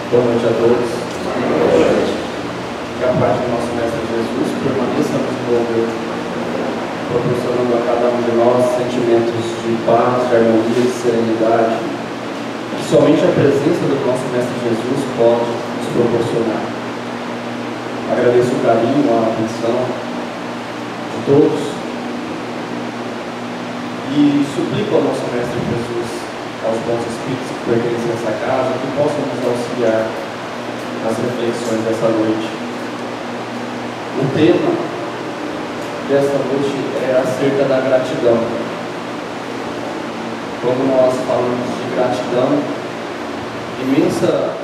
Boa noite a todos. Que a paz do nosso Mestre Jesus permaneça nos envolver, proporcionando a cada um de nós sentimentos de paz, de harmonia, de serenidade, que somente a presença do nosso Mestre Jesus pode nos proporcionar. Agradeço o carinho, a atenção de todos e suplico ao nosso Mestre Jesus, aos bons espíritos que pertencem a essa casa, que possam nos auxiliar nas reflexões dessa noite. O tema desta noite é acerca da gratidão. Quando nós falamos de gratidão, imensa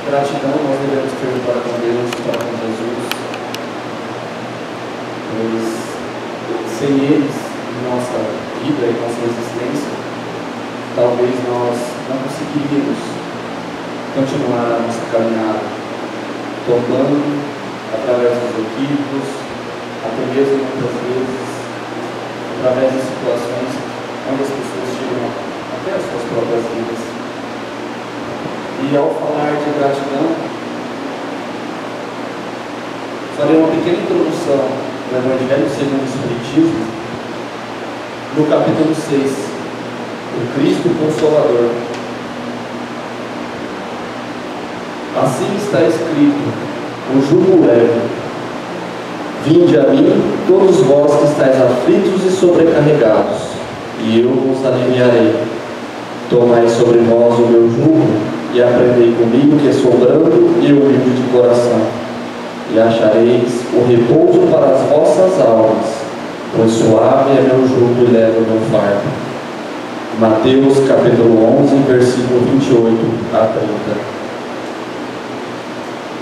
gratidão nós devemos ter para com Deus, para com Jesus, pois sem eles em nossa vida, em nossa existência, talvez nós não conseguiríamos continuar a nossa caminhada, tombando através dos equívocos, até mesmo muitas vezes através de situações onde as pessoas tiram até as suas próprias vidas. E ao falar de gratidão, farei uma pequena introdução do Evangelho segundo o Espiritismo, no capítulo 6. O Cristo Consolador. Assim está escrito: o jugo leve. Vinde a mim, todos vós que estáis aflitos e sobrecarregados, e eu vos aliviarei. Tomai sobre vós o meu jugo, e aprendei comigo, que sou brando e humilde de coração, e achareis o repouso para as vossas almas, pois suave é meu jugo e leve o meu fardo. Mateus capítulo 11, versículo 28 a 30.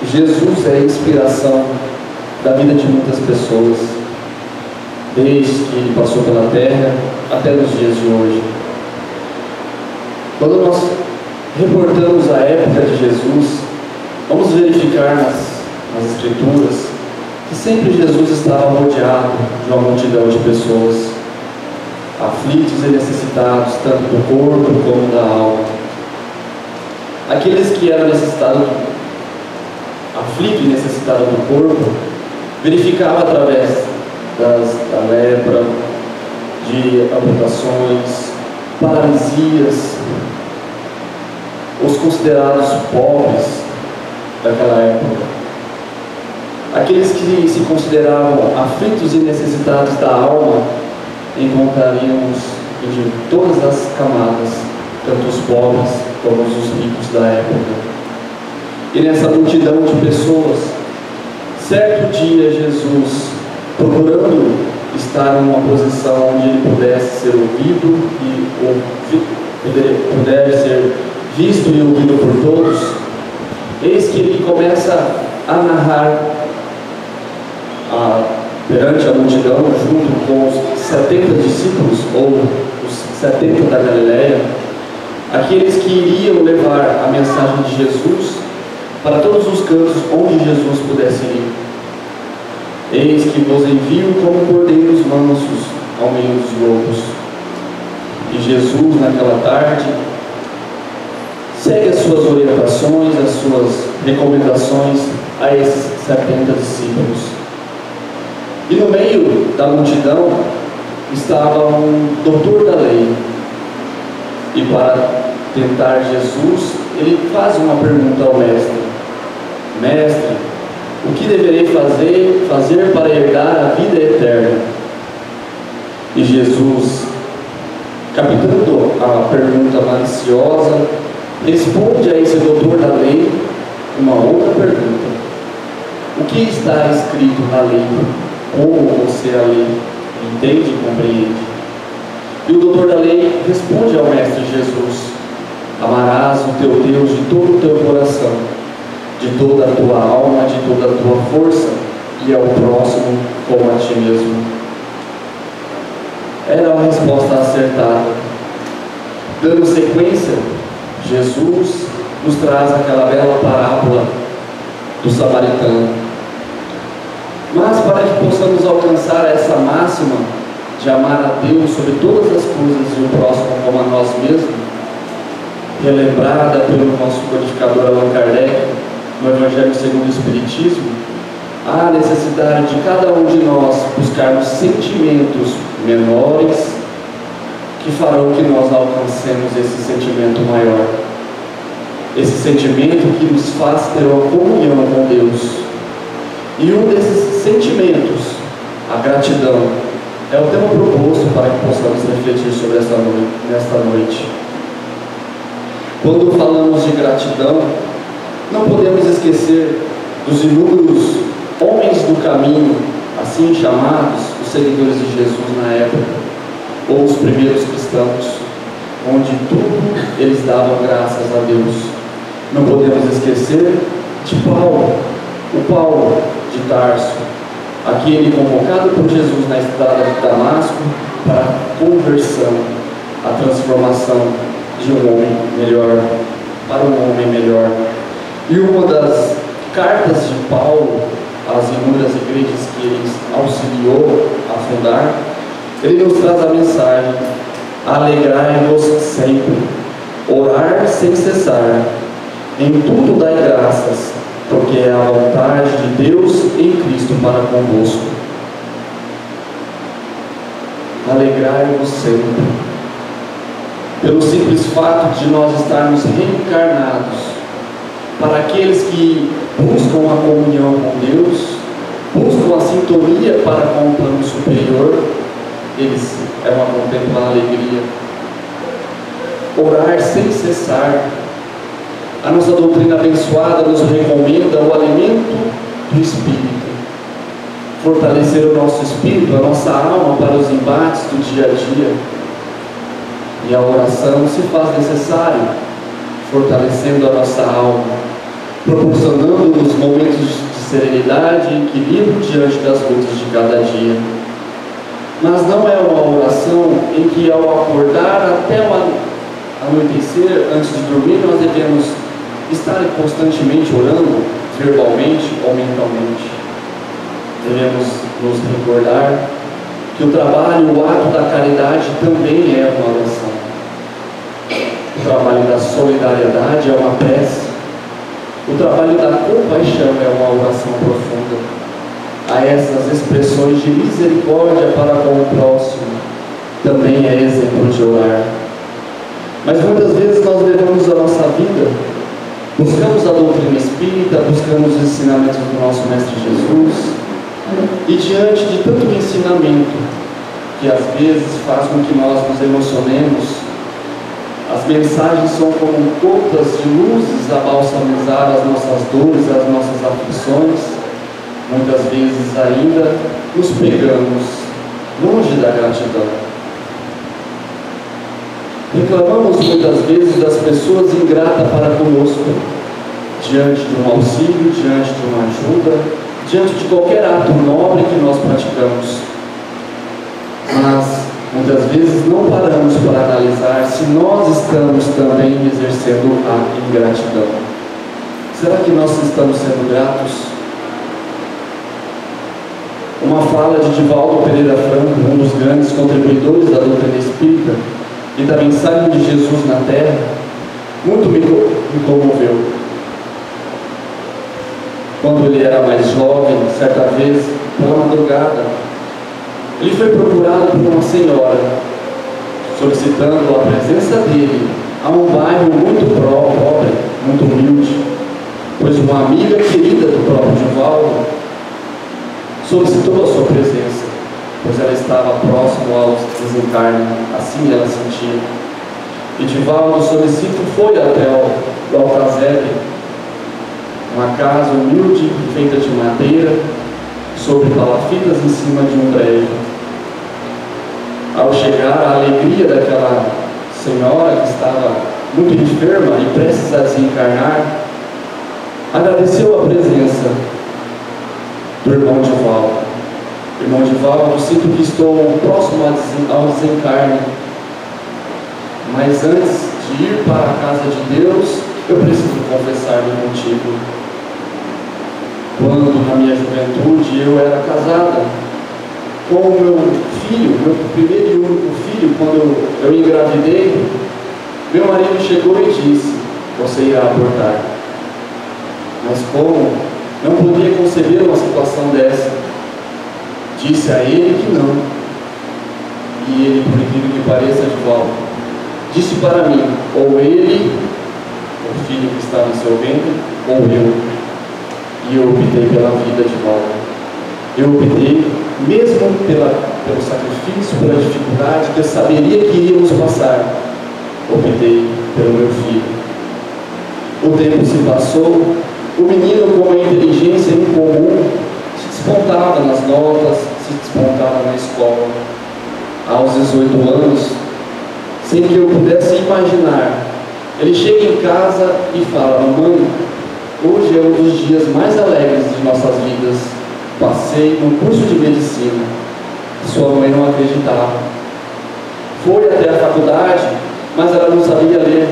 Jesus é a inspiração da vida de muitas pessoas, desde que ele passou pela terra até nos dias de hoje. Quando nós reportamos a época de Jesus, vamos verificar nas Escrituras que sempre Jesus estava rodeado de uma multidão de pessoas, aflitos e necessitados, tanto do corpo como da alma. Aqueles que eram necessitados, aflitos e necessitados do corpo, verificavam através da lepra, de amputações, paralisias, os considerados pobres daquela época. Aqueles que se consideravam aflitos e necessitados da alma, encontraríamos de todas as camadas, tanto os pobres como os ricos da época. E nessa multidão de pessoas, certo dia Jesus, procurando estar numa posição onde ele pudesse ser ouvido e pudesse ser visto e ouvido por todos, eis que ele começa a narrar perante a multidão, junto com os 70 discípulos, ou os 70 da Galileia, aqueles que iriam levar a mensagem de Jesus para todos os cantos onde Jesus pudesse ir. Eis que vos envio como cordeiros mansos ao meio dos lobos. E Jesus, naquela tarde, segue as suas orientações, as suas recomendações a esses 70 discípulos. E no meio da multidão estava um doutor da lei. E para tentar Jesus, ele faz uma pergunta ao mestre: Mestre, o que deverei fazer para herdar a vida eterna? E Jesus, captando a pergunta maliciosa, responde a esse doutor da lei uma outra pergunta: o que está escrito na lei? Como você a lei entende e compreende? E o doutor da lei responde ao Mestre Jesus: amarás o teu Deus de todo o teu coração, de toda a tua alma, de toda a tua força, e ao próximo como a ti mesmo. Era uma resposta acertada. Dando sequência, Jesus nos traz aquela bela parábola do samaritano. Mas para que possamos alcançar essa máxima de amar a Deus sobre todas as coisas e o próximo como a nós mesmos, relembrada pelo nosso codificador Allan Kardec no Evangelho segundo o Espiritismo, há a necessidade de cada um de nós buscarmos sentimentos menores que farão que nós alcancemos esse sentimento maior. Esse sentimento que nos faz ter uma comunhão com Deus. E um desses sentimentos, a gratidão, é o tema proposto para que possamos refletir sobre nesta noite. Quando falamos de gratidão, não podemos esquecer dos inúmeros homens do caminho, assim chamados, os seguidores de Jesus na época, ou os primeiros cristãos, onde tudo eles davam graças a Deus. Não podemos esquecer de Paulo, o Paulo de Tarso, aquele convocado por Jesus na estrada de Damasco para a conversão, a transformação de um homem melhor para um homem melhor. E uma das cartas de Paulo às inúmeras igrejas que ele auxiliou a fundar, ele nos traz a mensagem: alegrai-vos sempre, orar sem cessar, em tudo dai graças, porque é a vontade de Deus em Cristo para convosco. Alegrai-vos sempre. Pelo simples fato de nós estarmos reencarnados, para aqueles que buscam a comunhão com Deus, buscam a sintonia para com o plano superior, eles é uma contemplar a alegria. Orar sem cessar. A nossa doutrina abençoada nos recomenda o alimento do Espírito. Fortalecer o nosso espírito, a nossa alma para os embates do dia a dia. E a oração se faz necessária, fortalecendo a nossa alma, proporcionando-nos momentos de serenidade e equilíbrio diante das lutas de cada dia. Mas não é uma oração em que, ao acordar até o anoitecer, antes de dormir, nós devemos estar constantemente orando, verbalmente ou mentalmente. Devemos nos recordar que o trabalho, o ato da caridade também é uma oração. O trabalho da solidariedade é uma prece. O trabalho da compaixão é uma oração profunda. A essas expressões de misericórdia para com o próximo também é exemplo de orar. Mas muitas vezes nós levamos a nossa vida, buscamos a doutrina espírita, buscamos os ensinamentos do nosso Mestre Jesus, e diante de tanto ensinamento, que às vezes faz com que nós nos emocionemos, as mensagens são como gotas de luzes a balsamizar as nossas dores, as nossas aflições. Muitas vezes ainda nos pegamos longe da gratidão. Reclamamos muitas vezes das pessoas ingratas para conosco, diante de um auxílio, diante de uma ajuda, diante de qualquer ato nobre que nós praticamos. Mas muitas vezes não paramos para analisar se nós estamos também exercendo a ingratidão. Será que nós estamos sendo gratos? Uma fala de Divaldo Pereira Franco, um dos grandes contribuidores da doutrina espírita e da mensagem de Jesus na Terra, muito me comoveu. Quando ele era mais jovem, certa vez, pela madrugada, ele foi procurado por uma senhora, solicitando a presença dele a um bairro muito pobre, muito humilde, pois uma amiga querida do próprio Divaldo solicitou a sua presença, pois ela estava próximo ao desencarne, assim ela sentia. E Divaldo, solicito, foi até o alcazebre, uma casa humilde, feita de madeira, sobre palafitas em cima de um brejo. Ao chegar, a alegria daquela senhora que estava muito enferma e prestes a desencarnar, agradeceu a presença do irmão Divaldo. Irmão Divaldo, sinto que estou próximo ao desencarne, mas antes de ir para a casa de Deus, eu preciso confessar-me contigo. Quando na minha juventude eu era casada com o meu filho, meu primeiro e único filho, quando eu engravidei, Meu marido chegou e disse: você irá abortar. Mas como? Não podia conceber uma situação dessa. Disse a ele que não. E ele, por incrível que pareça, de volta, disse para mim: ou ele, o filho que estava em seu ventre, ou eu. E eu optei pela vida de volta. Eu optei, mesmo pelo sacrifício, pela dificuldade que eu saberia que iríamos passar, optei pelo meu filho. O tempo se passou, o menino, com uma inteligência incomum, se despontava nas notas, se despontava na escola. Aos 18 anos, sem que eu pudesse imaginar, ele chega em casa e fala: mamãe, hoje é um dos dias mais alegres de nossas vidas. Passei no curso de medicina. Sua mãe não acreditava. Foi até a faculdade, mas ela não sabia ler.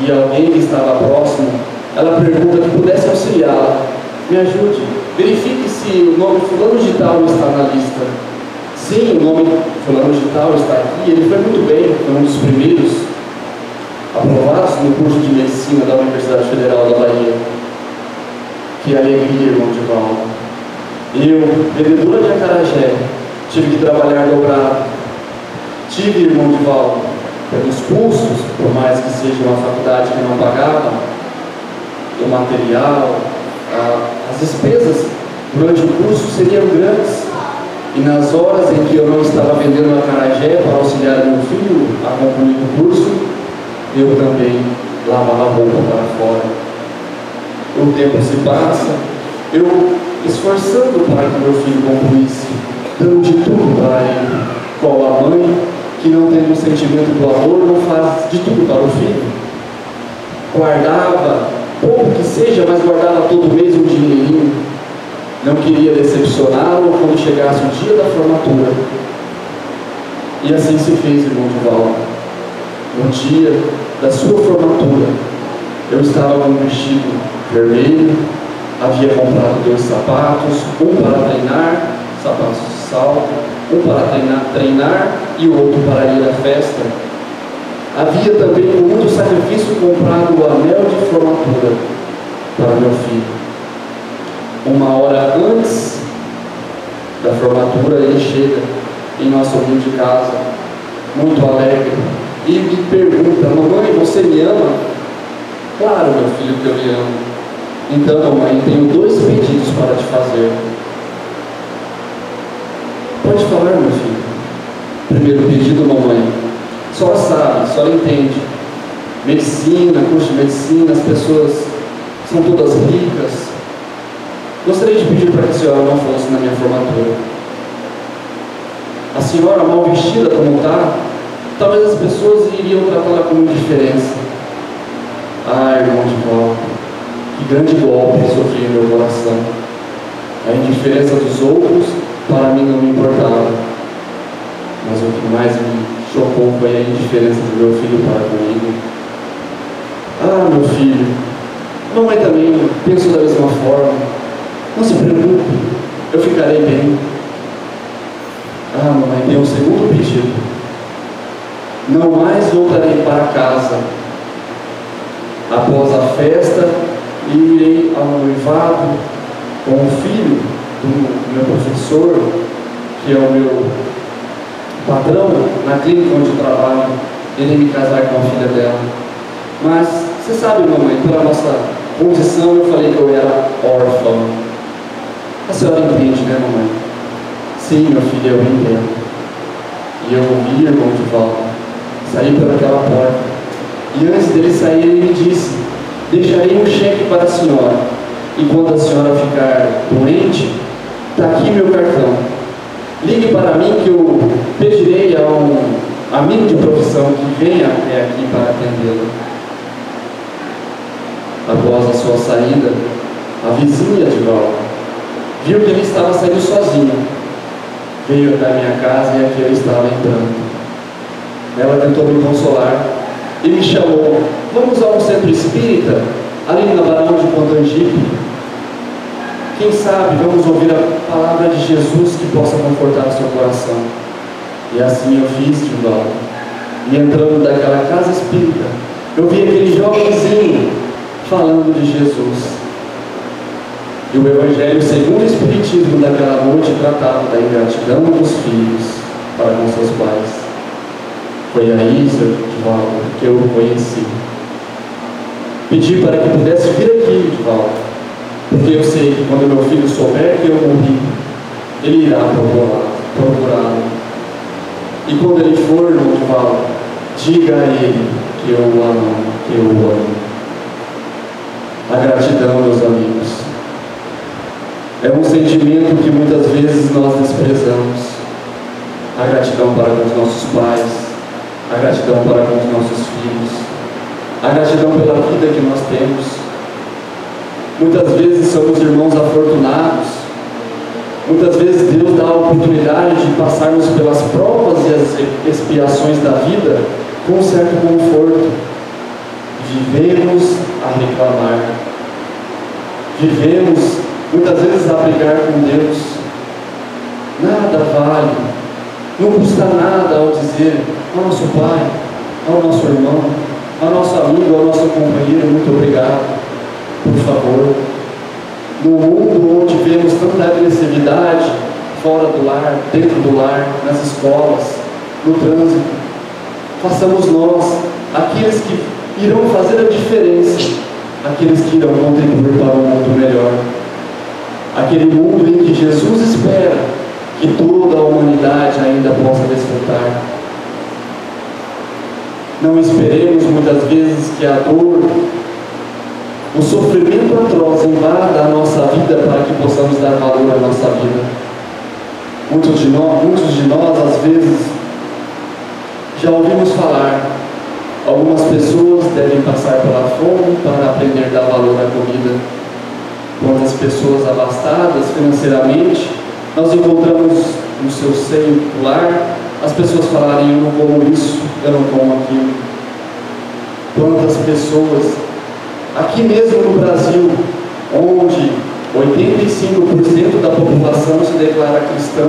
E alguém que estava próximo, ela pergunta que pudesse auxiliá-la: me ajude, verifique se o nome fulano de tal está na lista. Sim, o nome fulano de tal está aqui. Ele foi muito bem, foi um dos primeiros aprovados no curso de medicina da Universidade Federal da Bahia. Que alegria, irmão de Paulo. Eu, vendedora de acarajé, tive que trabalhar dobrado. Tive, irmão de Paulo, pelos custos, por mais que seja uma faculdade que não pagava, o material, as despesas durante o curso seriam grandes. E nas horas em que eu não estava vendendo acarajé para auxiliar meu filho a concluir o curso, eu também lavava a roupa para fora. O tempo se passa, eu esforçando para que meu filho concluísse, dando de tudo para ele, qual a mãe que, não tendo o sentimento do amor, não faz de tudo para o filho. Guardava, pouco que seja, mas guardava todo mês um dinheirinho. Não queria decepcioná-lo quando chegasse o dia da formatura. E assim se fez, irmão de Val. No dia da sua formatura, eu estava com um vestido vermelho, havia comprado 2 sapatos, um para treinar, sapatos de salto, um para treinar e o outro para ir à festa. Havia também, com muito sacrifício, comprado o anel de formatura para meu filho. 1 hora antes da formatura, ele chega em nosso humilde casa, muito alegre, e me pergunta: mamãe, você me ama? Claro, meu filho, que eu lhe amo. Então, mamãe, tenho 2 pedidos para te fazer. Pode falar, meu filho. Primeiro pedido, mamãe, a senhora sabe, a senhora entende. Medicina, curso de medicina, as pessoas são todas ricas. Gostaria de pedir para que a senhora não fosse na minha formatura. A senhora, mal vestida como está, talvez as pessoas iriam tratá-la com indiferença. Ah, irmão de Val, que grande golpe sofri no meu coração. A indiferença dos outros, para mim, não me importava. Mas o que mais me chocou foi a indiferença do meu filho para comigo. Ah, meu filho, mamãe também pensou da mesma forma. Não se preocupe, eu ficarei bem. Ah, mamãe, tem um segundo pedido. Não mais voltarei para casa. Após a festa, irei ao noivado com o filho do meu professor, que é o meu patrão na clínica onde eu trabalho. Irei me casar com a filha dela. Mas, você sabe, mamãe, pela nossa condição, eu falei que eu era órfão. A senhora entende, né, mamãe? Sim, meu filho, eu entendo. E eu ouvi, irmão de volta, saí pelaquela porta. E antes dele sair, ele me disse: deixarei um cheque para a senhora. E quando a senhora ficar doente, está aqui meu cartão. Ligue para mim que eu pedirei a um amigo de profissão que venha até aqui para atendê-lo. Após a sua saída, a vizinha de volta viu que ele estava saindo sozinho. Veio até a minha casa e aqui eu estava entrando. Ela tentou me consolar e me chamou: vamos a um centro espírita, ali na Barão de Pontangipe. Quem sabe vamos ouvir a palavra de Jesus que possa confortar o seu coração. E assim eu fiz, Gilvaldo. E entrando daquela casa espírita, eu vi aquele jovenzinho falando de Jesus. E o Evangelho, segundo o Espiritismo daquela noite, tratava da ingratidão dos filhos para com seus pais. Foi aí, seu Divaldo, que eu o conheci. Pedi para que pudesse vir aqui, Divaldo, porque eu sei que quando meu filho souber que eu morri, ele irá procurá-lo. E quando ele for, Divaldo, diga a ele que eu o amo, que eu o amo. A gratidão, meus amigos, é um sentimento que muitas vezes nós desprezamos. A gratidão para com os nossos pais, a gratidão para com os nossos filhos, a gratidão pela vida que nós temos. Muitas vezes somos irmãos afortunados, muitas vezes Deus dá a oportunidade de passarmos pelas provas e as expiações da vida com um certo conforto. Vivemos a reclamar, vivemos muitas vezes a brigar com Deus. Nada vale, não custa nada ao dizer ao nosso pai, ao nosso irmão, ao nosso amigo, ao nosso companheiro, muito obrigado, por favor. No mundo onde vemos tanta agressividade, fora do lar, dentro do lar, nas escolas, no trânsito, façamos nós aqueles que irão fazer a diferença, aqueles que irão contribuir para um mundo melhor. Aquele mundo em que Jesus espera que toda a humanidade ainda possa desfrutar. Não esperemos muitas vezes que a dor, o sofrimento atroz invada a nossa vida para que possamos dar valor à nossa vida. Muitos de nós, às vezes, já ouvimos falar, algumas pessoas devem passar pela fome para aprender a dar valor à comida. Quantas pessoas abastadas financeiramente, nós encontramos no seu seio lar as pessoas falarem: eu não como isso, eu não como aquilo. Quantas pessoas, aqui mesmo no Brasil, onde 85% da população se declara cristã,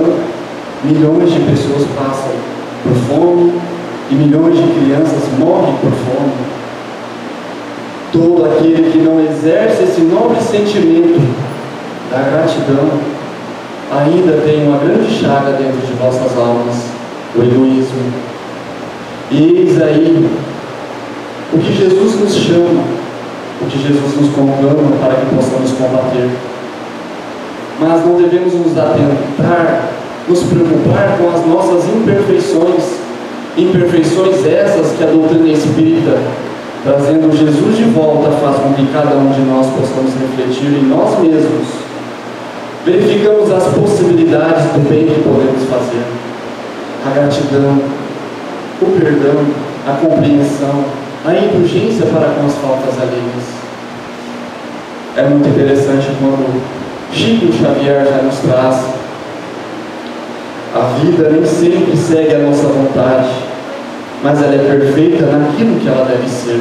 milhões de pessoas passam por fome e milhões de crianças morrem por fome. Todo aquele que não exerce esse nobre sentimento da gratidão ainda tem uma grande chaga dentro de vossas almas, o egoísmo. E eis aí o que Jesus nos chama, o que Jesus nos conclama para que possamos combater. Mas não devemos nos atentar, nos preocupar com as nossas imperfeições, imperfeições essas que a doutrina espírita, trazendo Jesus de volta, faz com que cada um de nós possamos refletir em nós mesmos. Verificamos as possibilidades do bem que podemos fazer. A gratidão, o perdão, a compreensão, a indulgência para com as faltas alheias. É muito interessante quando Chico Xavier já nos traz: a vida nem sempre segue a nossa vontade, mas ela é perfeita naquilo que ela deve ser.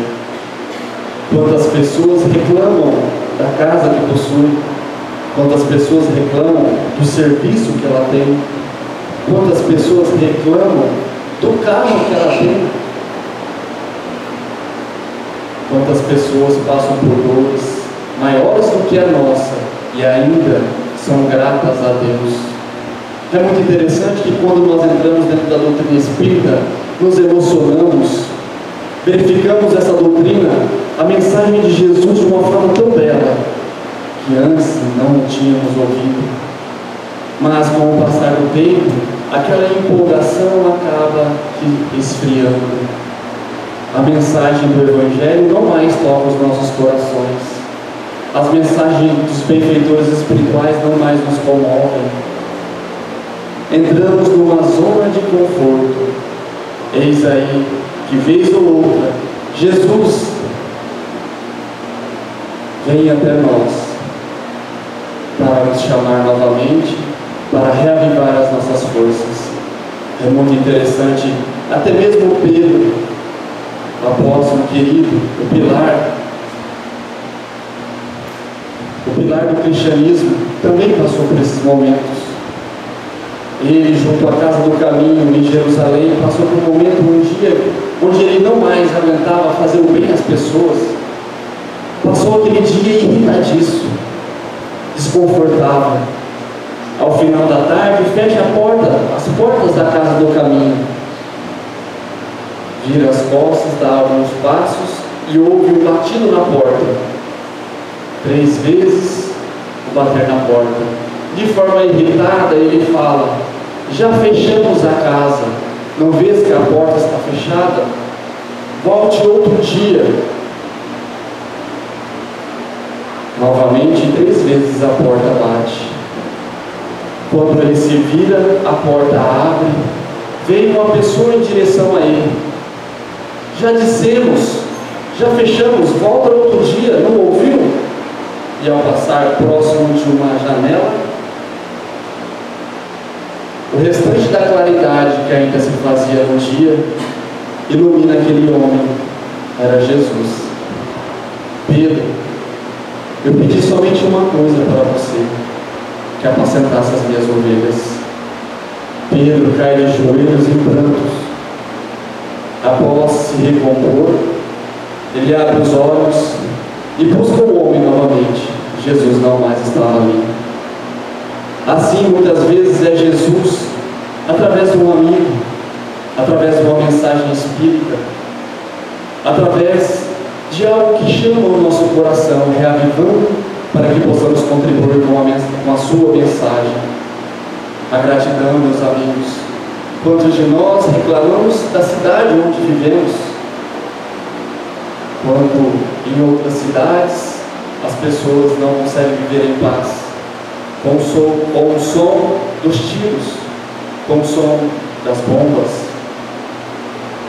Quantas pessoas reclamam da casa que possui, quantas pessoas reclamam do serviço que ela tem, quantas pessoas reclamam do carro que ela tem, quantas pessoas passam por dores maiores do que a nossa e ainda são gratas a Deus. É muito interessante que quando nós entramos dentro da doutrina espírita, nos emocionamos, verificamos essa doutrina, a mensagem de Jesus de uma forma tão bela, que antes não tínhamos ouvido. Mas com o passar do tempo, aquela empolgação acaba esfriando. A mensagem do Evangelho não mais toca os nossos corações. As mensagens dos benfeitores espirituais não mais nos comovem. Entramos numa zona de conforto. Eis aí que, vez ou outra, Jesus vem até nós para nos chamar novamente, para reavivar as nossas forças. É muito interessante, até mesmo Pedro, o apóstolo querido, o pilar do cristianismo, também passou por esses momentos. Ele, junto à casa do caminho em Jerusalém, passou por um momento, um dia onde ele não mais aguentava fazer o bem às pessoas, passou aquele dia irritadíssimo, desconfortável. Ao final da tarde, fecha as portas da casa do caminho, vira as costas, dá alguns passos e ouve um batido na porta. 3 vezes o bater na porta. De forma irritada, ele fala: já fechamos a casa, não vês que a porta está fechada? Volte outro dia. Novamente, 3 vezes a porta bate. Quando ele se vira, a porta abre, vem uma pessoa em direção a ele. Já dissemos, já fechamos, volta outro dia, não ouviu? E ao passar próximo de uma janela, o restante da claridade que ainda se fazia no dia ilumina aquele homem. Era Jesus. Pedro, eu pedi somente uma coisa para você, que apacentasse as minhas ovelhas. Pedro cai de joelhos em prantos. Após se recompor, ele abre os olhos e busca o homem novamente. Jesus não mais estava ali. Assim, muitas vezes é Jesus, através de um amigo, através de uma mensagem espírita, através de algo que chama o nosso coração, reavivando, para que possamos contribuir com a sua mensagem. A gratidão, meus amigos. Quantos de nós reclamamos da cidade onde vivemos, quando em outras cidades as pessoas não conseguem viver em paz, com o som dos tiros, com o som das bombas,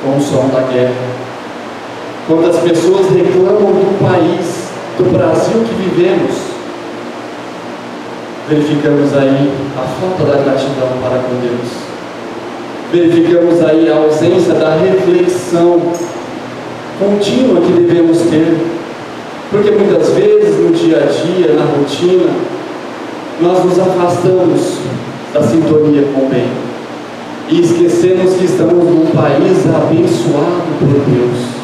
com o som da guerra. Quando as pessoas reclamam do país, do Brasil que vivemos, verificamos aí a falta da gratidão para com Deus. Verificamos aí a ausência da reflexão contínua que devemos ter, porque muitas vezes no dia a dia, na rotina, nós nos afastamos da sintonia com o bem e esquecemos que estamos num país abençoado por Deus,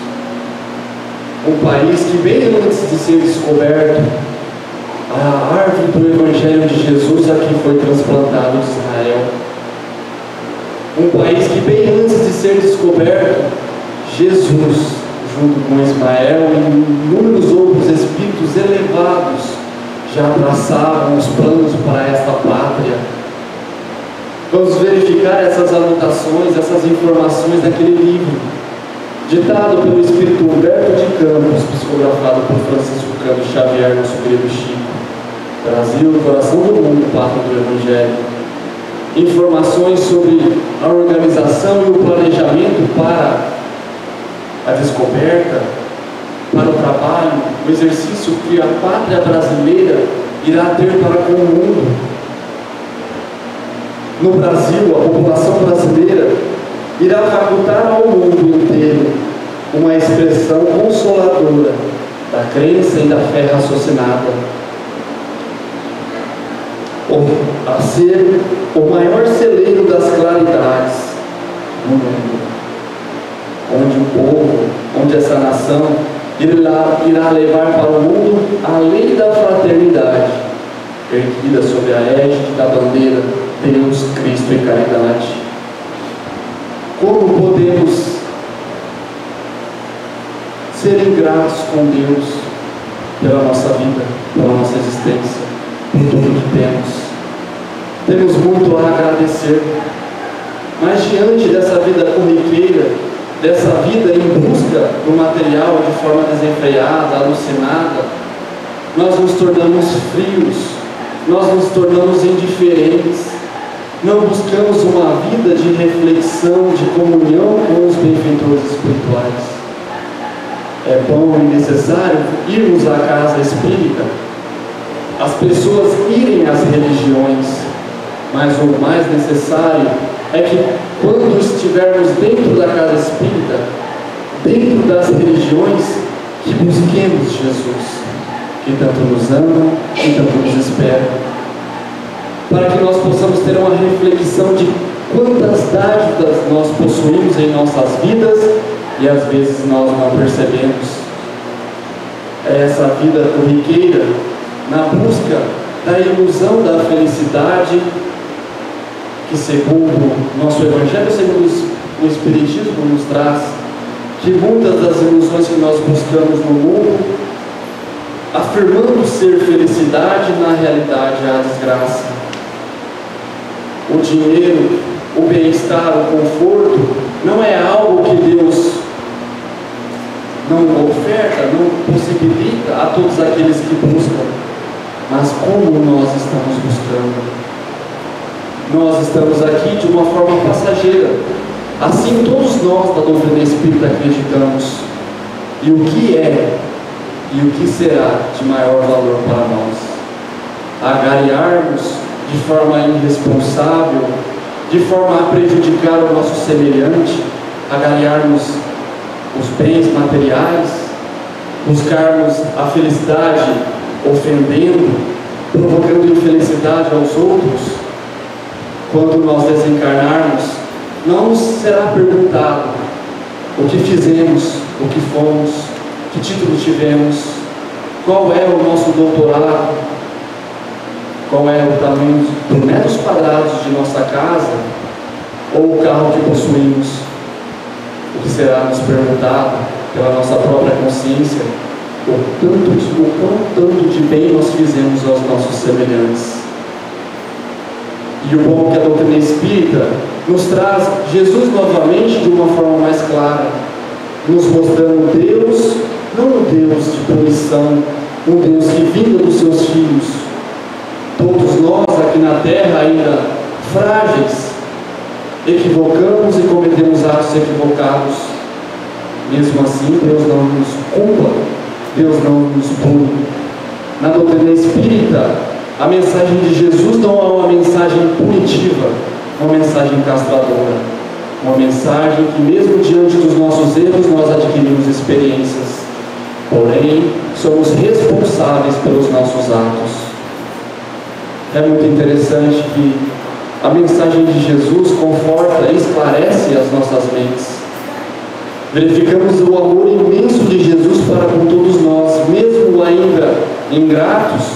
um país que bem antes de ser descoberto, a árvore do Evangelho de Jesus aqui foi transplantado de Israel. Um país que bem antes de ser descoberto, Jesus, junto com Ismael e inúmeros outros espíritos elevados, já traçavam os planos para esta pátria. Vamos verificar essas anotações, essas informações daquele livro, ditado pelo espírito Humberto de Campos, psicografado por Francisco Cândido Xavier, nosso querido Chico. Brasil, coração do mundo, pátria do Evangelho. Informações sobre a organização e o planejamento para a descoberta, para o trabalho, o exercício que a pátria brasileira irá ter para com o mundo. No Brasil, a população brasileira irá facultar ao mundo inteiro uma expressão consoladora da crença e da fé raciocinada, a ser o maior celeiro das claridades no mundo, onde o povo, onde essa nação irá levar para o mundo a lei da fraternidade, erguida sob a égide da bandeira Deus, Cristo e caridade. Como podemos ser ingratos com Deus pela nossa vida, pela nossa existência, por tudo que temos? Temos muito a agradecer, mas diante dessa vida corriqueira, dessa vida em busca do material de forma desenfreada, alucinada, nós nos tornamos frios, nós nos tornamos indiferentes, não buscamos uma vida de reflexão, de comunhão com os benfeitores espirituais. É bom e necessário irmos à casa espírita, as pessoas irem às religiões, mas o mais necessário é que quando estivermos dentro da casa espírita, dentro das religiões, que busquemos Jesus, que tanto nos ama, que tanto nos espera, para que nós possamos ter uma reflexão de quantas dádivas nós possuímos em nossas vidas e às vezes nós não percebemos. É essa vida corriqueira na busca da ilusão da felicidade que, segundo nosso Evangelho, segundo o Espiritismo nos traz, que muitas das ilusões que nós buscamos no mundo, afirmando ser felicidade, na realidade é a desgraça. O dinheiro, o bem-estar, o conforto, não é algo que Deus não oferta, não possibilita a todos aqueles que buscam, mas como nós estamos buscando. Nós estamos aqui de uma forma passageira, assim todos nós da doutrina espírita acreditamos. E o que é e o que será de maior valor para nós? Agariarmos de forma irresponsável, de forma a prejudicar o nosso semelhante, agariarmos os bens materiais, buscarmos a felicidade ofendendo, provocando infelicidade aos outros. Quando nós desencarnarmos, não nos será perguntado o que fizemos, o que fomos, que título tivemos, qual é o nosso doutorado, qual é o tamanho dos metros quadrados de nossa casa, ou o carro que possuímos. O que será nos perguntado pela nossa própria consciência, o quanto de bem nós fizemos aos nossos semelhantes. E o bom é que a doutrina espírita nos traz Jesus novamente de uma forma mais clara, nos mostrando Deus, não um Deus de punição, um Deus que vinga dos seus filhos. Todos nós aqui na terra ainda frágeis, equivocamos e cometemos atos equivocados. Mesmo assim, Deus não nos culpa, Deus não nos pune. Na doutrina espírita, a mensagem de Jesus não é uma mensagem punitiva, uma mensagem castradora, uma mensagem que mesmo diante dos nossos erros nós adquirimos experiências, porém somos responsáveis pelos nossos atos. É muito interessante que a mensagem de Jesus conforta e esclarece as nossas mentes. Verificamos o amor imenso de Jesus para com todos nós, mesmo ainda ingratos,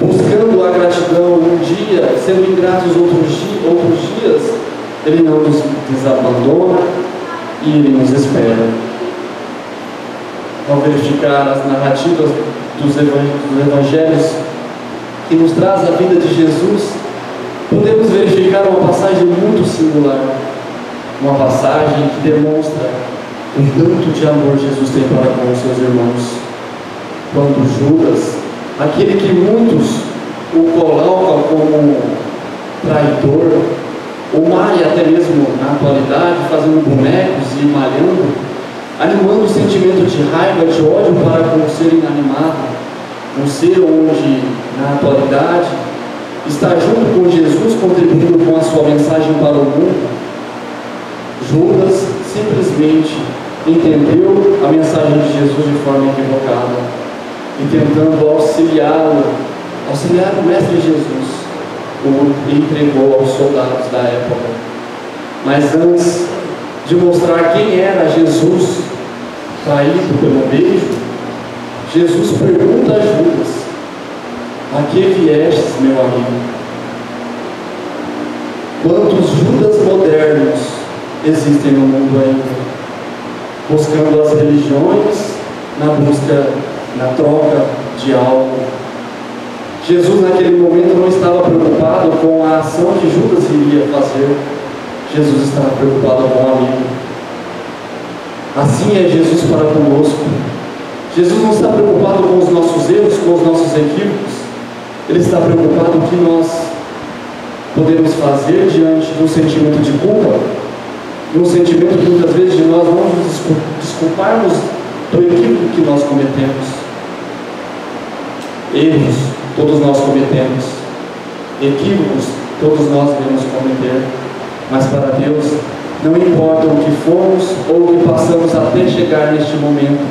buscando a gratidão um dia, sendo ingratos outros dias, Ele não nos desabandona e Ele nos espera. Ao verificar as narrativas dos evangelhos que nos traz a vida de Jesus, podemos verificar uma passagem muito singular, uma passagem que demonstra o tanto de amor Jesus tem para com os seus irmãos. Quando Judas, aquele que muitos o colocam como traidor, ou malha até mesmo na atualidade, fazendo bonecos e malhando, animando o sentimento de raiva, de ódio para com o ser inanimado, um ser onde, na atualidade, está junto com Jesus, contribuindo com a sua mensagem para o mundo. Judas simplesmente entendeu a mensagem de Jesus de forma equivocada e tentando auxiliar o Mestre Jesus, o entregou aos soldados da época. Mas antes de mostrar quem era Jesus, traído pelo beijo, Jesus pergunta a Judas: a que viestes, meu amigo? Quantos Judas modernos existem no mundo ainda, buscando as religiões, na troca de algo? Jesus naquele momento não estava preocupado com a ação que Judas iria fazer. Jesus estava preocupado com o amigo. Assim é Jesus para conosco. Jesus não está preocupado com os nossos erros, com os nossos equívocos. Ele está preocupado com o que nós podemos fazer diante do sentimento de culpa, um sentimento que muitas vezes de nós não nos desculparmos do equívoco que nós cometemos. Erros todos nós cometemos, equívocos todos nós devemos cometer, mas para Deus não importa o que fomos ou o que passamos até chegar neste momento.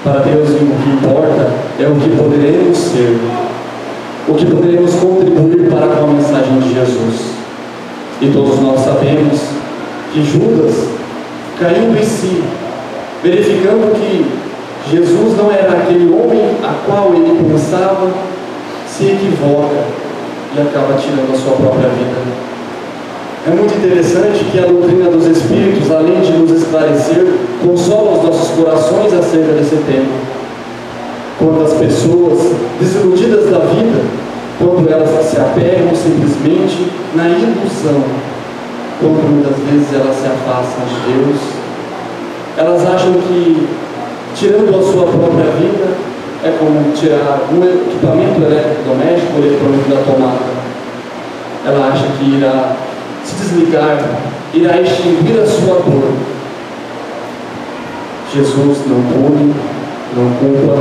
Para Deus o que importa é o que poderemos ser, o que poderemos contribuir para com a mensagem de Jesus. E todos nós sabemos que Judas, caindo em si, verificando que Jesus não era aquele homem a qual ele pensava, se equivoca e acaba tirando a sua própria vida. É muito interessante que a doutrina dos Espíritos, além de nos esclarecer, consola os nossos corações acerca desse tema. Quando as pessoas desiludidas da vida, quando elas se apegam simplesmente na ilusão, quando muitas vezes elas se afastam de Deus, elas acham que tirando a sua própria vida é como tirar um equipamento eletrodoméstico ou eletrônico da tomada. Ela acha que irá se desligar, irá extinguir a sua dor. Jesus não pune, não culpa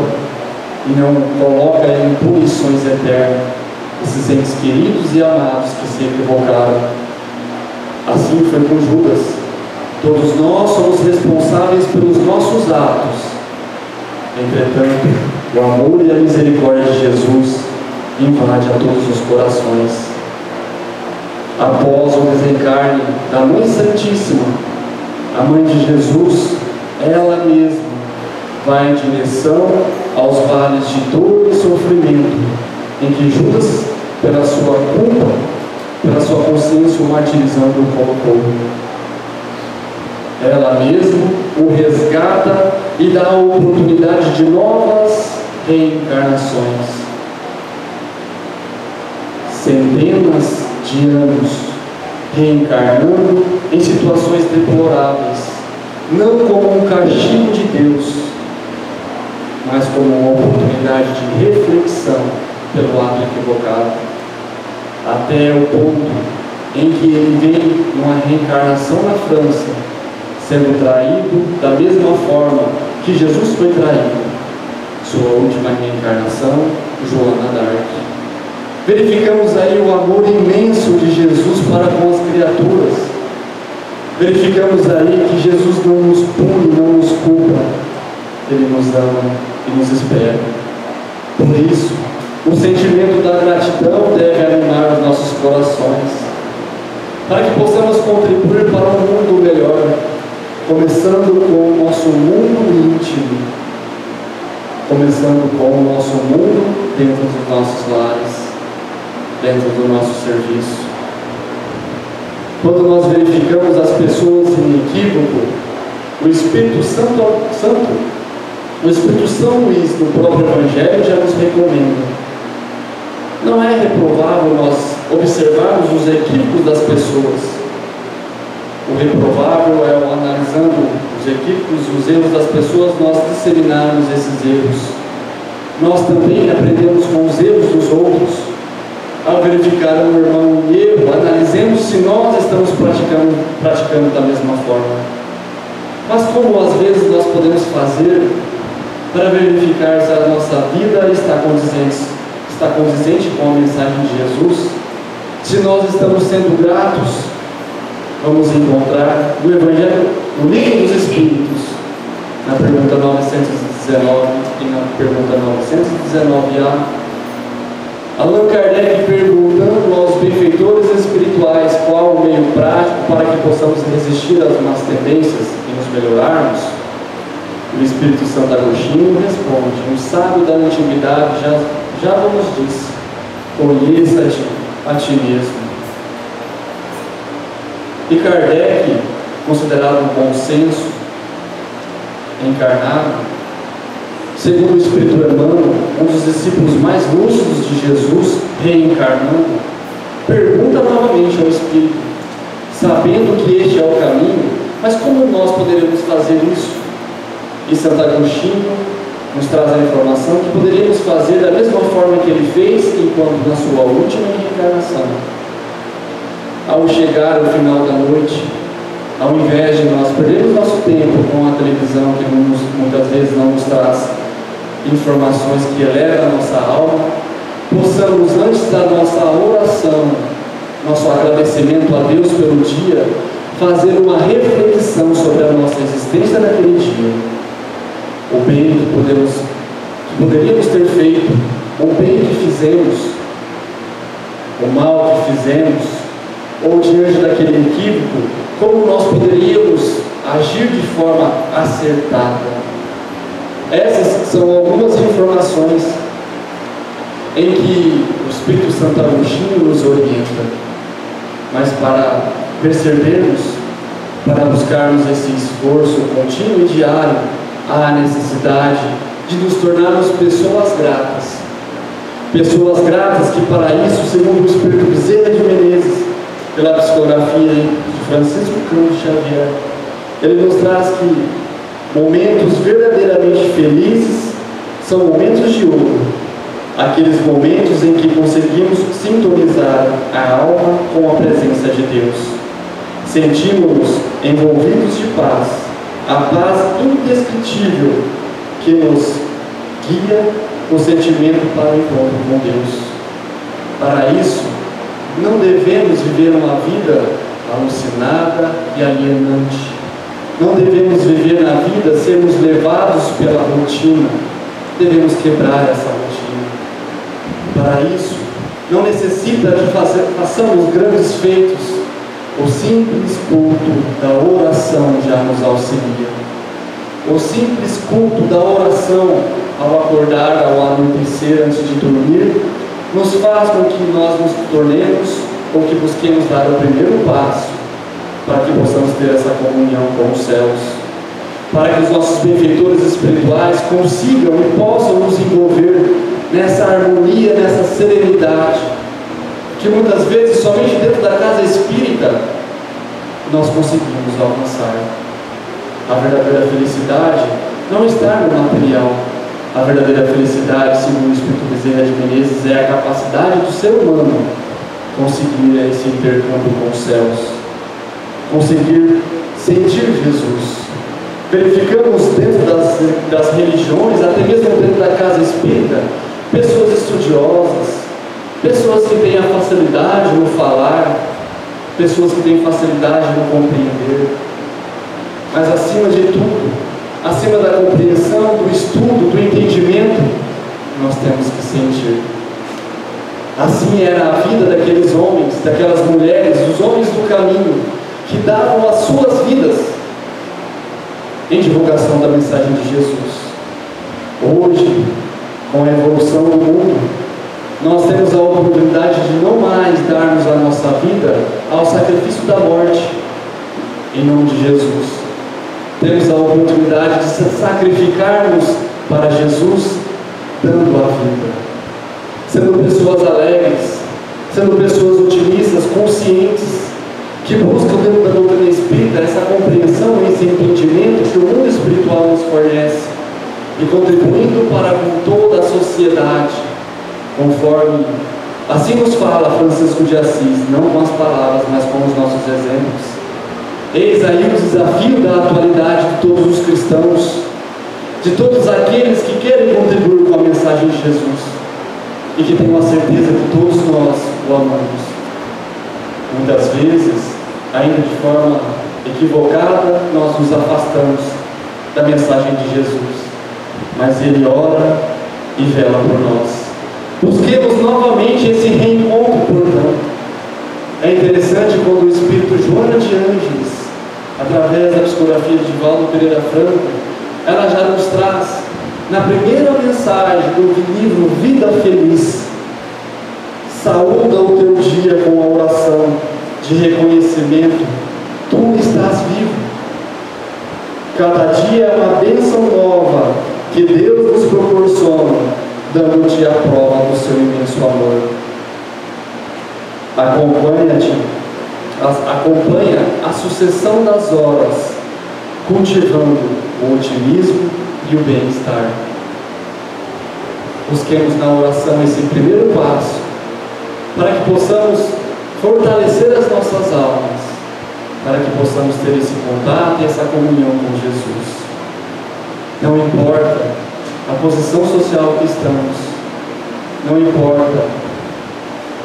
e não coloca em punições eternas esses entes queridos e amados que se equivocaram. Assim foi com Judas. Todos nós somos responsáveis pelos nossos atos. Entretanto, o amor e a misericórdia de Jesus invade a todos os corações. Após o desencarne da Mãe Santíssima, a Mãe de Jesus, ela mesma vai em direção aos vales de dor e sofrimento, em que Judas, pela sua culpa, pela sua consciência, o martirizando o colocou. Ela mesma o resgata e dá a oportunidade de novas reencarnações. Centenas de anos reencarnando em situações deploráveis, não como um castigo de Deus, mas como uma oportunidade de reflexão pelo ato equivocado, até o ponto em que ele vem numa reencarnação na França, sendo traído da mesma forma que Jesus foi traído. Sua última reencarnação, Joana d'Arc. Verificamos aí o amor imenso de Jesus para com as criaturas. Verificamos aí que Jesus não nos pune, não nos culpa. Ele nos ama e nos espera. Por isso, o sentimento da gratidão deve animar os nossos corações, para que possamos contribuir para um mundo melhor, começando com o nosso mundo íntimo, começando com o nosso mundo dentro dos nossos lares, dentro do nosso serviço. Quando nós verificamos as pessoas em equívoco, o Espírito Santo, o Espírito São Luís, no próprio Evangelho, já nos recomenda. Não é reprovável nós observarmos os equívocos das pessoas. O reprovável é, analisando os equívocos e os erros das pessoas, nós disseminarmos esses erros. Nós também aprendemos com os erros dos outros. Ao verificar um irmão em erro, analisemos se nós estamos praticando da mesma forma. Mas como às vezes nós podemos fazer para verificar se a nossa vida está condizente com a mensagem de Jesus? Se nós estamos sendo gratos, vamos encontrar no Evangelho, no Livro dos Espíritos, na pergunta 919 e na pergunta 919A, Allan Kardec perguntando aos benfeitores espirituais qual o meio prático para que possamos resistir às más tendências e nos melhorarmos, o Espírito Santo Agostinho responde: um sábio da antiguidade já nos disse: conheça-te a ti mesmo. E Kardec, considerado um bom senso, encarnado, segundo o Espírito Emmanuel, um dos discípulos mais lúcidos de Jesus, reencarnando, pergunta novamente ao Espírito, sabendo que este é o caminho, mas como nós poderíamos fazer isso? E Santo Agostinho nos traz a informação que poderíamos fazer da mesma forma que ele fez enquanto na sua última reencarnação. Ao chegar ao final da noite, ao invés de nós perdermos nosso tempo com a televisão, que muitas vezes não nos traz informações que elevam a nossa alma, possamos, antes da nossa oração, nosso agradecimento a Deus pelo dia, fazer uma reflexão sobre a nossa existência naquele dia, o bem que poderíamos ter feito, o bem que fizemos, o mal que fizemos, ou diante daquele equívoco, como nós poderíamos agir de forma acertada. Essas são algumas informações em que o Espírito Santo Agostinho nos orienta. Mas para percebermos, para buscarmos esse esforço contínuo e diário, há a necessidade de nos tornarmos pessoas gratas. Pessoas gratas que, para isso, segundo o Espírito Bezerra de Menezes, pela psicografia de Francisco Cândido Xavier, ele nos traz que momentos verdadeiramente felizes são momentos de ouro, aqueles momentos em que conseguimos sintonizar a alma com a presença de Deus. Sentimos-nos envolvidos de paz, a paz indescritível que nos guia o sentimento para o encontro com Deus. Para isso, não devemos viver uma vida alucinada e alienante. Não devemos viver na vida sermos levados pela rotina. Devemos quebrar essa rotina. Para isso, não necessita que façamos grandes feitos. O simples culto da oração já nos auxilia. O simples culto da oração, ao acordar, ao anoitecer, antes de dormir, nos faz com que nós nos tornemos ou que busquemos dar o primeiro passo para que possamos ter essa comunhão com os céus, para que os nossos benfeitores espirituais consigam e possam nos envolver nessa harmonia, nessa serenidade, que muitas vezes somente dentro da casa espírita nós conseguimos alcançar. A verdadeira felicidade não está no material. A verdadeira felicidade, segundo o Espírito Bezerra de Menezes, é a capacidade do ser humano conseguir esse intercâmbio com os céus, conseguir sentir Jesus. Verificamos dentro das religiões, até mesmo dentro da casa espírita, pessoas estudiosas, pessoas que têm a facilidade no falar, pessoas que têm facilidade no compreender, mas acima de tudo, acima da compreensão, do estudo, do entendimento, nós temos que sentir. Assim era a vida daqueles homens, daquelas mulheres, os homens do caminho, que davam as suas vidas em divulgação da mensagem de Jesus. Hoje, com a evolução do mundo, nós temos a oportunidade de não mais darmos a nossa vida ao sacrifício da morte, em nome de Jesus. Temos a oportunidade de se sacrificarmos para Jesus, dando a vida, sendo pessoas alegres, sendo pessoas otimistas, conscientes, que buscam dentro da doutrina espírita essa compreensão, esse entendimento que o mundo espiritual nos fornece, e contribuindo para com toda a sociedade, conforme assim nos fala Francisco de Assis, não com as palavras, mas com os nossos exemplos. Eis aí o desafio da atualidade de todos os cristãos, de todos aqueles que querem contribuir com a mensagem de Jesus e que tenham a certeza que todos nós o amamos. Muitas vezes, ainda de forma equivocada, nós nos afastamos da mensagem de Jesus, mas Ele ora e vela por nós. Busquemos novamente esse reencontro, portanto. É interessante quando o Espírito Joana de Ângeles, através da psicografia de Valdo Pereira Franco, ela já nos traz, na primeira mensagem do livro Vida Feliz, saúda o teu dia com a oração de reconhecimento, tu estás vivo. Cada dia é uma bênção nova que Deus nos proporciona, dando-te a prova do seu imenso amor. Acompanha a sucessão das horas, cultivando o otimismo e o bem-estar. Busquemos na oração esse primeiro passo, para que possamos fortalecer as nossas almas, para que possamos ter esse contato e essa comunhão com Jesus. Não importa a posição social que estamos, não importa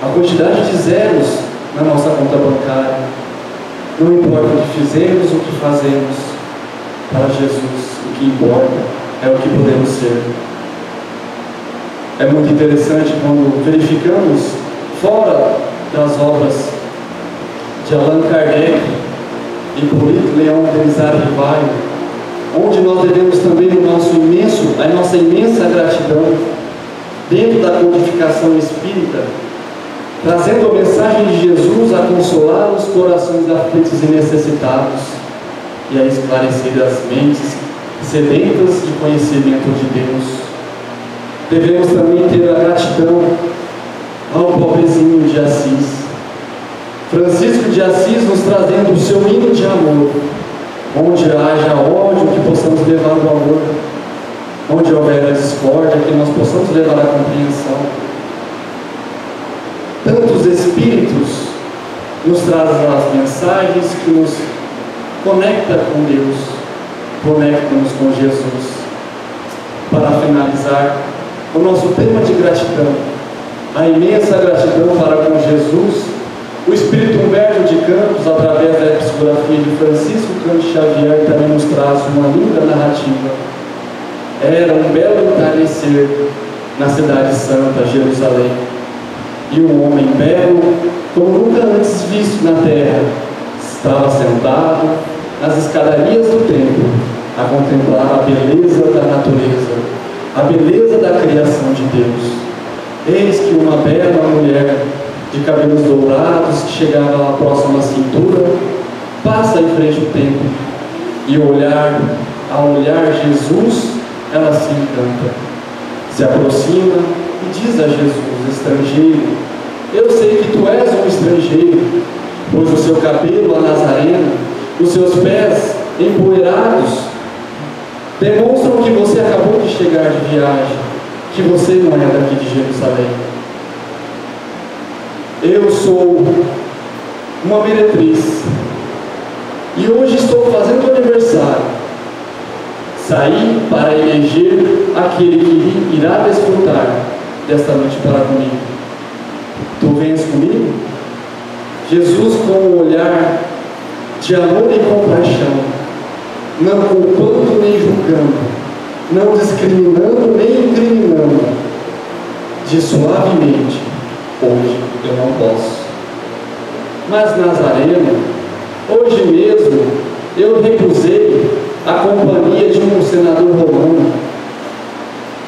a quantidade de zeros na nossa conta bancária, não importa o que fizemos, o que fazemos, para Jesus o que importa é o que podemos ser. É muito interessante quando verificamos, fora das obras de Allan Kardec, Hipólito Leão Denizar Rivaio, onde nós devemos também a nossa imensa gratidão, dentro da codificação espírita, trazendo a mensagem de Jesus a consolar os corações aflitos e necessitados e a esclarecer as mentes sedentas de conhecimento de Deus. Devemos também ter a gratidão ao pobrezinho de Assis, Francisco de Assis, nos trazendo o seu hino de amor. Onde haja ódio, que possamos levar o amor. Onde houver a discórdia, que nós possamos levar a compreensão. Tantos espíritos nos trazem as mensagens que nos conectam com Deus, conectam-nos com Jesus. Para finalizar, o nosso tema de gratidão, a imensa gratidão para com Jesus. O Espírito Humberto de Campos, através da psicografia de Francisco Cândido Xavier, também nos traz uma linda narrativa. Era um belo entardecer na cidade santa, Jerusalém, e um homem belo, como nunca antes visto na terra, estava sentado nas escadarias do templo, a contemplar a beleza da natureza, a beleza da criação de Deus. Eis que uma bela mulher, de cabelos dourados, que chegava próximo à cintura, passa em frente ao templo, e ao olhar Jesus, ela se encanta, se aproxima e diz a Jesus: estrangeiro, eu sei que tu és um estrangeiro, pois o seu cabelo a nazarena, os seus pés empoeirados, demonstram que você acabou de chegar de viagem, que você não é daqui de Jerusalém. Eu sou uma meretriz e hoje estou fazendo aniversário. Saí para eleger aquele que irá desfrutar desta noite para comigo. Tu vens comigo? Jesus, com um olhar de amor e compaixão, não culpando nem julgando, não discriminando nem incriminando, diz suavemente: hoje eu não posso. Mas Nazareno, hoje mesmo eu recusei a companhia de um senador romano,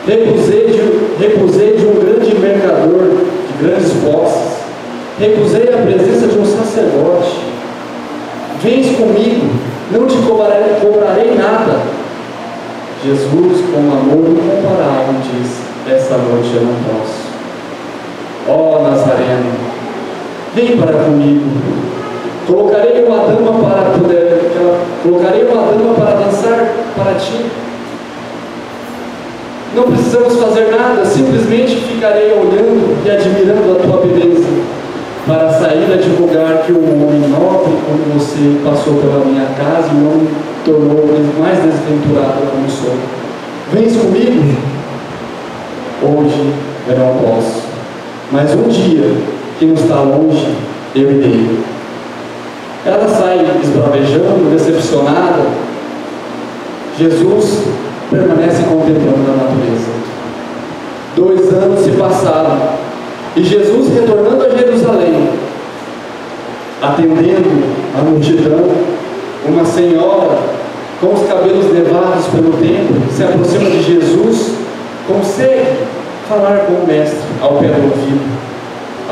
recusei de um grande mercador de grandes posses, recusei a presença de um sacerdote. Vens comigo, não te cobrarei nada. Jesus, com amor incomparável, diz: essa noite eu não posso. Ó Nazareno, vem para comigo. Colocarei uma dama para dançar para ti. Não precisamos fazer nada, simplesmente ficarei olhando e admirando a tua beleza, para sair a divulgar que um homem nobre como você passou pela minha casa e não me tornou mais desventurado como sou. Vens comigo? Hoje eu não posso, mas um dia que não está longe, eu irei. Ela sai esbravejando, decepcionada. Jesus permanece contemplando a natureza. 2 anos se passaram e Jesus, retornando a Jerusalém, atendendo a multidão, uma senhora com os cabelos levados pelo templo se aproxima de Jesus, consegue falar com o mestre ao pé do ouvido.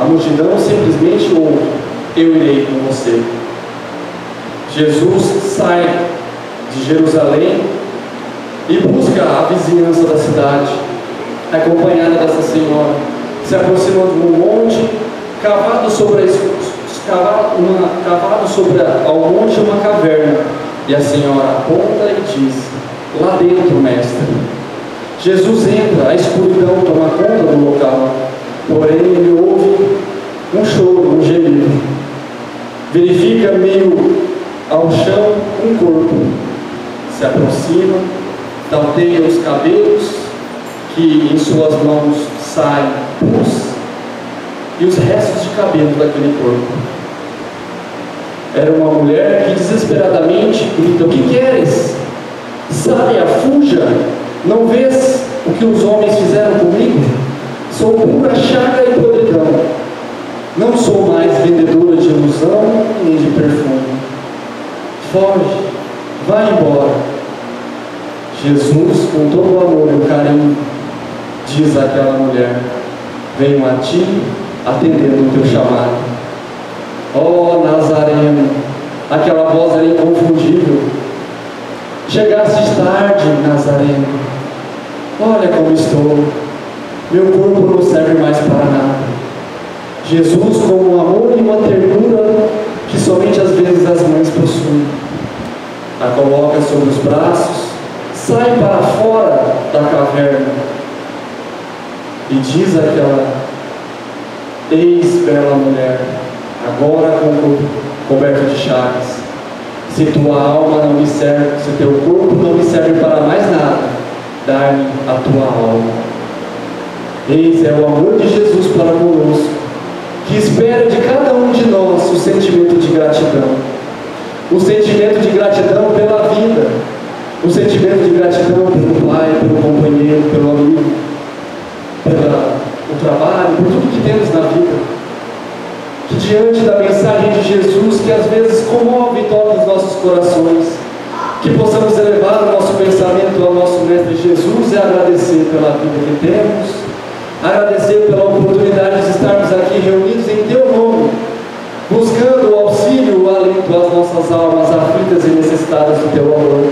A multidão simplesmente ouve: eu irei com você. Jesus sai de Jerusalém e busca a vizinhança da cidade, acompanhada dessa senhora. Se aproxima de um monte, cavado sobre ao monte uma caverna, e a senhora aponta e diz: lá dentro, mestre. Jesus entra, a escuridão toma conta do local, porém ele ouve um choro, um gemido. Verifica meio ao chão um corpo, se aproxima, talteia os cabelos, que em suas mãos saem pus e os restos de cabelo daquele corpo. Era uma mulher que desesperadamente grita: o que queres? Saia, fuja! Não vês o que os homens fizeram comigo? Sou pura chaga e podridão. Não sou mais vendedora de ilusão nem de perfume. foge, vai embora. Jesus, com todo o amor e o carinho, diz àquela mulher: venho a ti, atendendo o teu chamado. Ó Nazareno, aquela voz era inconfundível. Chegastes tarde, Nazareno. Olha como estou. Meu corpo não serve mais para nada. Jesus, com um amor e uma ternura que somente às vezes as mães possuem, a coloca sobre os braços, sai para fora da caverna e diz àquela: eis, bela mulher, agora coberto de chagas, se tua alma não me serve, se teu corpo não me serve para mais nada, dá-me a tua alma. Eis é o amor de Jesus para conosco, que espera de cada um de nós o sentimento de gratidão. O sentimento de gratidão pela vida, o sentimento de gratidão pelo pai, pelo companheiro, pelo amigo, pelo trabalho, por tudo que temos na vida. Que diante da mensagem de Jesus, que às vezes comove e toca os nossos corações, que possamos elevar o nosso pensamento ao nosso Mestre Jesus e agradecer pela vida que temos, agradecer pela oportunidade de estarmos aqui reunidos em Teu nome, buscando o auxílio, o alento às nossas almas aflitas e necessitadas do Teu amor.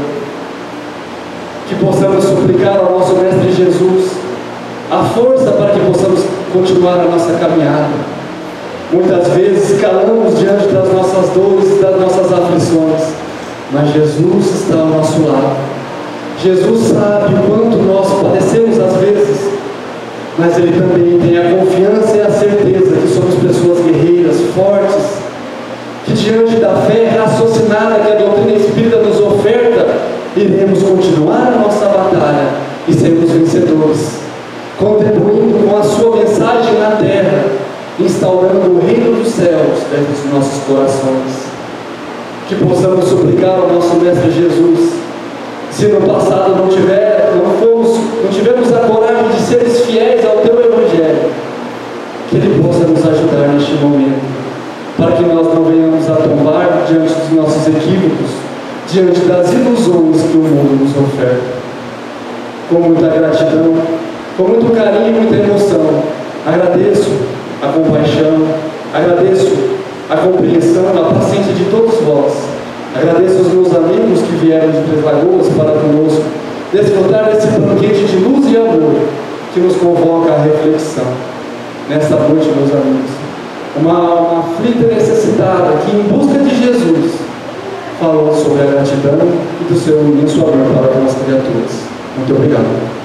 Que possamos suplicar ao nosso Mestre Jesus a força para que possamos continuar a nossa caminhada. Muitas vezes calamos diante das nossas dores e das nossas aflições, mas Jesus está ao nosso lado. Jesus sabe o quanto nós padecemos às vezes, mas Ele também tem a confiança e a certeza que somos pessoas guerreiras, fortes, que diante da fé raciocinada que a doutrina espírita nos oferta, iremos continuar a nossa batalha e sermos vencedores, contribuindo com a sua mensagem na terra, instaurando o reino dos céus dentro dos nossos corações. Que possamos suplicar ao nosso Mestre Jesus, se no passado não tivemos a coragem de seres fiéis ao Teu Evangelho, que Ele possa nos ajudar neste momento, para que nós não venhamos a tombar diante dos nossos equívocos, diante das ilusões que o mundo nos oferta. Com muita gratidão, com muito carinho e muita emoção, agradeço a compaixão, agradeço a compreensão, a paciência de todos vós. Agradeço aos meus amigos que vieram de Três Lagoas para conosco desfrutar desse banquete de luz e amor que nos convoca à reflexão. Nesta noite, meus amigos, uma alma aflita e necessitada que, em busca de Jesus, falou sobre a gratidão e do seu imenso amor para as criaturas. Muito obrigado.